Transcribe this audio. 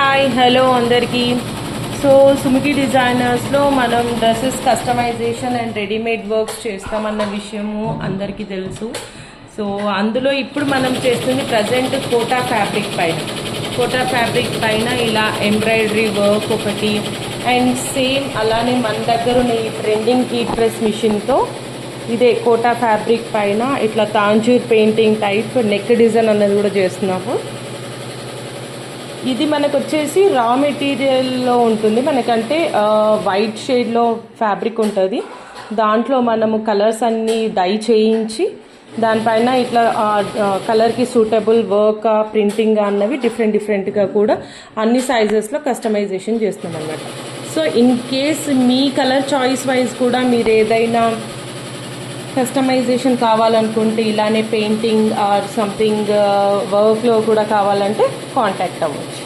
Hi hello అందరికీ. So Sumukhi డిజైనర్స్లో మనం dresses customization and readymade works చేస్తామన్న విషయము అందరికీ తెలుసు. సో అందులో ఇప్పుడు మనం చేస్తుంది ప్రజెంట్ కోటా ఫ్యాబ్రిక్ పైన ఇలా ఎంబ్రాయిడరీ వర్క్ ఒకటి, అండ్ సేమ్ అలానే మన దగ్గర ఉన్న ఈ ట్రెండింగ్ హీట్ ప్రెస్ మిషన్తో ఇదే కోటా ఫ్యాబ్రిక్ పైన ఇట్లా Tanjore painting type neck design అన్నది కూడా చేస్తున్నాము. ఇది మనకు వచ్చేసి రా మెటీరియల్లో ఉంటుంది. మనకంటే వైట్ షేడ్లో ఫ్యాబ్రిక్ ఉంటుంది. దాంట్లో మనము కలర్స్ అన్నీ డై చేయించి దానిపైన ఇట్లా కలర్కి సూటబుల్ వర్క్ ప్రింటింగ్ అన్నవి డిఫరెంట్గా కూడా అన్ని సైజెస్లో కస్టమైజేషన్ చేస్తున్నాం అన్నమాట. So in case me colour choice wise కూడా మీరు ఏదైనా కస్టమైజేషన్ కావాలనుకుంటే ఇలానే పెయింటింగ్ ఆర్ సంథింగ్ వర్క్లో కూడా కావాలంటే కాంటాక్ట్ అవ్వచ్చు.